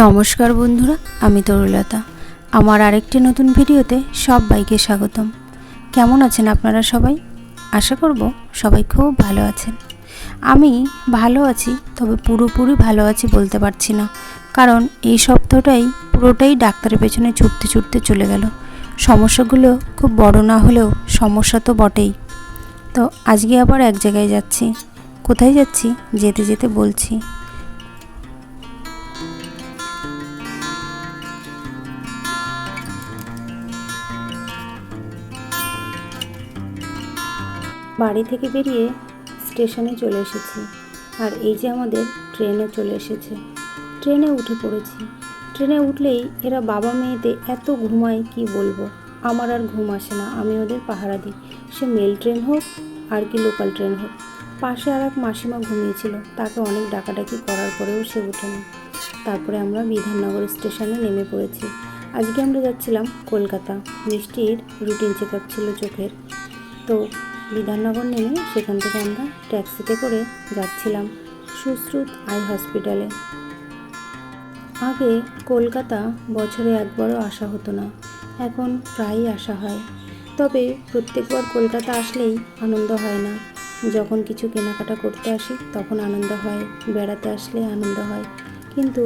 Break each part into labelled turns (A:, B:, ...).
A: নমস্কার বন্ধুরা, আমি তরুলতা। আমার আরেকটি নতুন ভিডিওতে সবাইকে স্বাগতম। কেমন আছেন আপনারা সবাই? আশা করব সবাই খুব ভালো আছেন। আমি ভালো আছি, তবে পুরোপুরি ভালো আছি বলতে পারছি না, কারণ এই সপ্তাহটাই পুরোটাই ডাক্তারের পেছনে ছুটতে ছুটতে চলে গেল। সমস্যাগুলো খুব বড় না হলেও সমস্যা তো বটেই। তো আজকে আবার এক জায়গায় যাচ্ছি। কোথায় যাচ্ছি যেতে যেতে বলছি। বাড়ি থেকে বেরিয়ে স্টেশনে চলে এসেছি, আর এই যে আমাদের ট্রেনে চলে এসেছে। ট্রেনে উঠে পড়েছি। ট্রেনে উঠলেই এরা বাবা মেয়েতে এত ঘুমায় কি বলবো। আমার আর ঘুম আসে না, আমি ওদের পাহারা দিই। সে মেল ট্রেন হোক আর কি লোকাল ট্রেন হোক। পাশে আর এক মাসিমা ঘুমিয়েছিল, তাকে অনেক ডাকাডাকি করার পরেও সে ওঠেনি। তারপরে আমরা বিধাননগর স্টেশনে নেমে পড়েছি। আজকে আমরা যাচ্ছিলাম কলকাতা। মিষ্টির রুটিন চেক আপ ছিল চোখের। তো বিধাননগর নেমে সেখান থেকে আমরা ট্যাক্সিতে করে যাচ্ছিলাম সুশ্রুত আই হসপিটালে। আগে কলকাতা বছরে একবারও আসা হতো না, এখন প্রায়ই আসা হয়। তবে প্রত্যেকবার কলকাতা আসলেই আনন্দ হয় না। যখন কিছু কেনাকাটা করতে আসি তখন আনন্দ হয়, বেড়াতে আসলে আনন্দ হয়, কিন্তু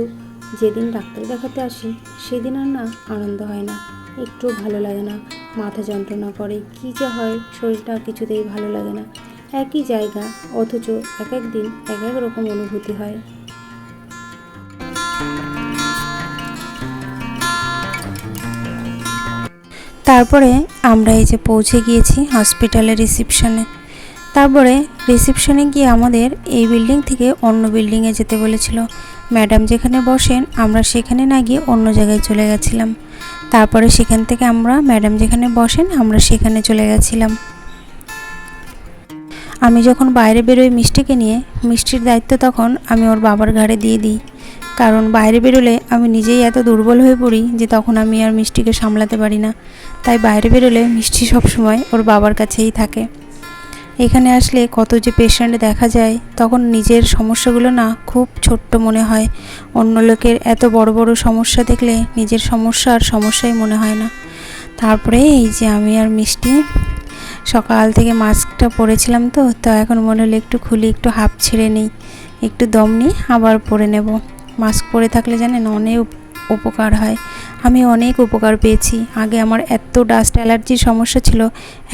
A: যেদিন ডাক্তার দেখাতে আসি সেদিন আর না আনন্দ হয় না, একটু ভালো লাগে না। মাথা যন্ত্রণা করে, কী যে হয়, শরীরটা কিছুতেই ভালো লাগে না। একই জায়গা অথচ এক এক দিন এক এক রকম অনুভূতি হয়। তারপরে আমরা এই যে পৌঁছে গিয়েছি হসপিটালের রিসেপশনে। তারপরে রিসেপশনে গিয়ে আমাদের এই বিল্ডিং থেকে অন্য বিল্ডিংয়ে যেতে বলেছিল। ম্যাডাম যেখানে বসেন আমরা সেখানে না গিয়ে অন্য জায়গায় চলে গেছিলাম। তারপরে সেখান থেকে আমরা ম্যাডাম যেখানে বসেন আমরা সেখানে চলে গেছিলাম। আমি যখন বাইরে বেরোই মিষ্টিকে নিয়ে, মিষ্টির দায়িত্ব তখন আমি ওর বাবার ঘাড়ে দিয়ে দিই, কারণ বাইরে বেরোলে আমি নিজেই এত দুর্বল হয়ে পড়ি যে তখন আমি আর মিষ্টিকে সামলাতে পারি না। তাই বাইরে বেরোলে মিষ্টি সবসময় ওর বাবার কাছেই থাকে। এখানে আসলে কত যে পেশেন্ট দেখা যায়, তখন নিজের সমস্যাগুলো না খুব ছোট্ট মনে হয়। অন্য লোকের এত বড় বড় সমস্যা দেখলে নিজের সমস্যা আর সমস্যাই মনে হয় না। তারপরে এই যে আমি আর মিষ্টি সকাল থেকে মাস্কটা পরেছিলাম, তো এখন মনে হলো একটু খুলি, একটু হাফ ছেড়ে নিই, একটু দম নিই, আবার পরে নেব। মাস্ক পরে থাকলে জানেন অনেক উপকার হয়। আমি অনেক উপকার পেয়েছি। আগে আমার এত ডাস্ট অ্যালার্জির সমস্যা ছিল,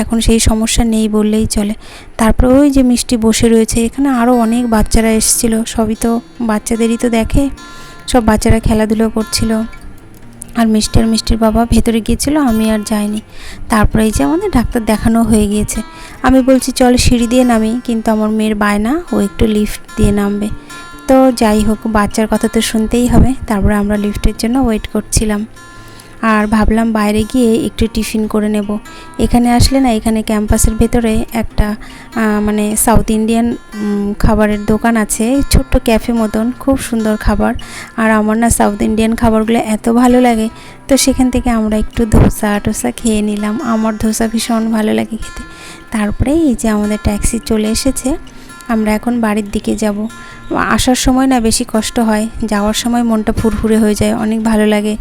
A: এখন সেই সমস্যা নেই বললেই চলে। তারপরে ওই যে মিষ্টি বসে রয়েছে, এখানে আরও অনেক বাচ্চারা এসেছিলো, সবই তো বাচ্চাদেরই তো দেখে, সব বাচ্চারা খেলাধুলো করছিল। আর মিষ্টির বাবা ভেতরে গিয়েছিল, আমি আর যাইনি। তারপরে এই যে আমাদের ডাক্তার দেখানো হয়ে গিয়েছে। আমি বলছি চল সিঁড়ি দিয়ে নামি, কিন্তু আমার মেয়ের বায়না ও একটু লিফট দিয়ে নামবে। তো যাই হোক, বাচ্চার কথা তো শুনতেই হবে। তারপরে আমরা লিফটের জন্য ওয়েট করছিলাম, আর ভাবলাম বাইরে গিয়ে একটু টিফিন করে নেব। এখানে আসলে না, এখানে ক্যাম্পাসের ভেতরে একটা মানে সাউথ ইন্ডিয়ান খাবারের দোকান আছে, ছোট্ট ক্যাফে মতন, খুব সুন্দর খাবার। আর আমার না সাউথ ইন্ডিয়ান খাবারগুলো এত ভালো লাগে, তো সেখান থেকে আমরা একটু টোসা খেয়ে নিলাম। আমার ধোসা ভীষণ ভালো লাগে খেতে। তারপরে এই যে আমাদের ট্যাক্সি চলে এসেছে, আমরা এখন বাড়ির দিকে যাব। আসার সময় না বেশি কষ্ট হয়, যাওয়ার সময় মনটা ফুরফুরে হয়ে যায়, অনেক ভালো লাগে।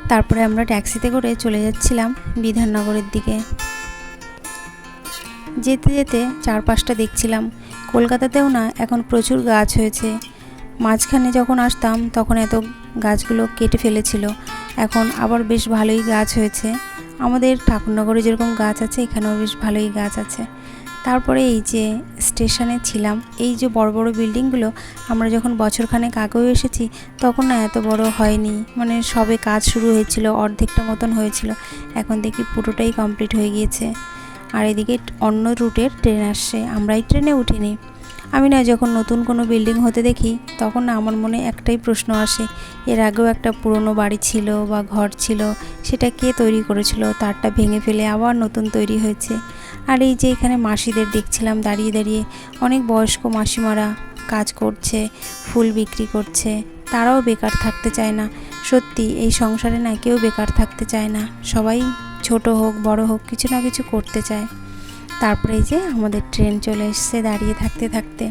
A: তারপরে আমরা ট্যাক্সিতে করে চলে যাচ্ছিলাম বিধাননগরের দিকে। যেতে যেতে চারপাশটা দেখছিলাম। কলকাতাতেও না এখন প্রচুর গাছ হয়েছে। মাঝখানে যখন আসতাম তখন এত গাছগুলো কেটে ফেলেছিল, এখন আবার বেশ ভালোই গাছ হয়েছে। আমাদের ঠাকুরনগরে যেরকম গাছ আছে এখানেও বেশ ভালোই গাছ আছে। তারপরে এই যে স্টেশনে ছিলাম, এই যে বড় বড় বিল্ডিংগুলো আমরা যখন বছরখানেক আগেও এসেছি তখন না এত বড় হয়নি, মানে সবে কাজ শুরু হয়েছিল, অর্ধেকটা মতন হয়েছিল। এখন দেখি পুরোটাই কমপ্লিট হয়ে গিয়েছে। আর এদিকে অন্য রুটের ট্রেন আসছে, আমরা এই ট্রেনে উঠিনি। আমি না যখন নতুন কোনো বিল্ডিং হতে দেখি তখন না আমার মনে একটাই প্রশ্ন আসে, এর আগেও একটা পুরনো বাড়ি ছিল বা ঘর ছিল, সেটা কে তৈরি করেছিল? তারটা ভেঙে ফেলে আবার নতুন তৈরি হয়েছে। আর এই যে এখানে মাসিদের দেখছিলাম দাঁড়িয়ে দাঁড়িয়ে, অনেক বয়স্ক মাসিমারা কাজ করছে, ফুল বিক্রি করছে, তারাও বেকার থাকতে চায় না। সত্যি এই সংসারে না কেউ বেকার থাকতে চায় না, সবাই ছোট হোক বড় হোক কিছু না কিছু করতে চায়। তারপরে এই যে আমাদের ট্রেন চলে এসেছে দাঁড়িয়ে থাকতে থাকতে।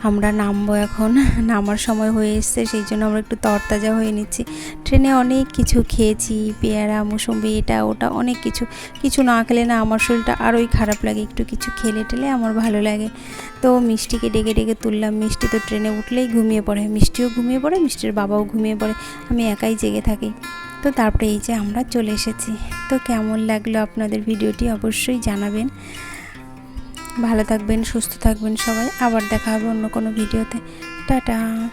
A: আমরা নামবো এখন, নামার সময় হয়ে এসছে, সেই জন্য আমরা একটু তরতাজা হয়ে নিচ্ছি। ট্রেনে অনেক কিছু খেয়েছি, পেয়ারা, মুসম্বি, এটা ওটা অনেক কিছু। কিছু না খেলে না আমার শরীরটা আরোই খারাপ লাগে, একটু কিছু খেলে টেলে আমার ভালো লাগে। তো মিষ্টিকে ডেকে ডেকে তুললাম। মিষ্টি তো ট্রেনে উঠলেই ঘুমিয়ে পড়ে, মিষ্টিও ঘুমিয়ে পড়ে, মিষ্টির বাবাও ঘুমিয়ে পড়ে, আমি একাই জেগে থাকি। তো তারপরে এই যে আমরা চলে এসেছি। তো কেমন লাগলো আপনাদের ভিডিওটি অবশ্যই জানাবেন। ভালো থাকবেন, সুস্থ থাকবেন সবাই। আবার দেখা হবে অন্য কোনো ভিডিওতে। টাটা।